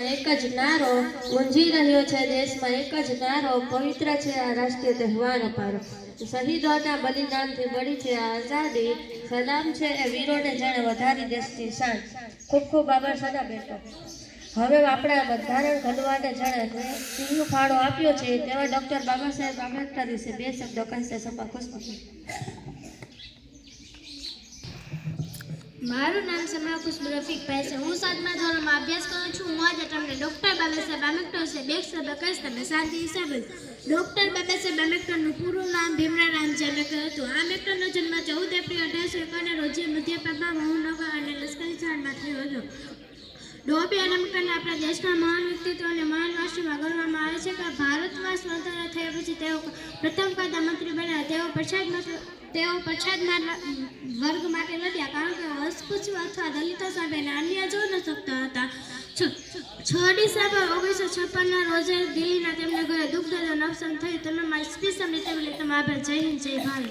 एक ज नारो गुंजी रह्यो छे। देश में एक ज नारो पवित्र छे आ राष्ट्रीय तहेवार पर शहीदोना बलिदान थी बड़ी छे आजादी। सलाम छे ए वीरोने जाणे वधारी देशनी शान। खूब खूब आभार सदा बेटो। हवे आपणा बंधारण घडवाने जाणे सिंह फाळो आप्यो छे तेवा डॉक्टर बाबा साहेब आंबेडकर विશે બે શબ્દો કહેશે સભા ખુશ। મારું નામ સમા ખુશ્બુ રફીક ભાઈ છે। હું 7મા ધોરણમાં અભ્યાસ કરું છું। હું આજે તમને ડૉક્ટર બાબા સાહેબ આંબેડકર વિશે બે શબ્દ કહીશ, તમે શાંતિથી સાંભળજો। ડૉક્ટર બાબા સાહેબ આંબેડકરનું પૂરું નામ ભીમરાવ રામજી આંબેડકર હતું। આંબેડકરનો જન્મ 14 એપ્રિલ 1851 રોજ મધ્યપ્રદેશમાં મહુનગર અને લશ્કરી શાળામાં થયો હતો। ડૉક્ટર આંબેડકરને આપણા દેશના મહાન વ્યક્તિત્વ અને મહાન રાષ્ટ્રમાં ગણવામાં આવે છે કે ભારતમાં સ્વતંત્ર થયા પછી તેઓ પ્રથમ પ્રધાનમંત્રી બન્યા। તેઓ પછાત વર્ગ માટે લડ્યા, કારણ કે અસ્પૃશ્ય અથવા દલિતો સામે અન્યાય જોઈ ન શકતા હતા। 6 ડિસેમ્બર 1956 રોજ દિલ્હીના તેમના ઘરે દુઃખદ અવસાન થયું। તમે મારી સ્પીચ સાંભળી તે બદલ તમારો આભાર। જય હિન્દ, જય ભારત।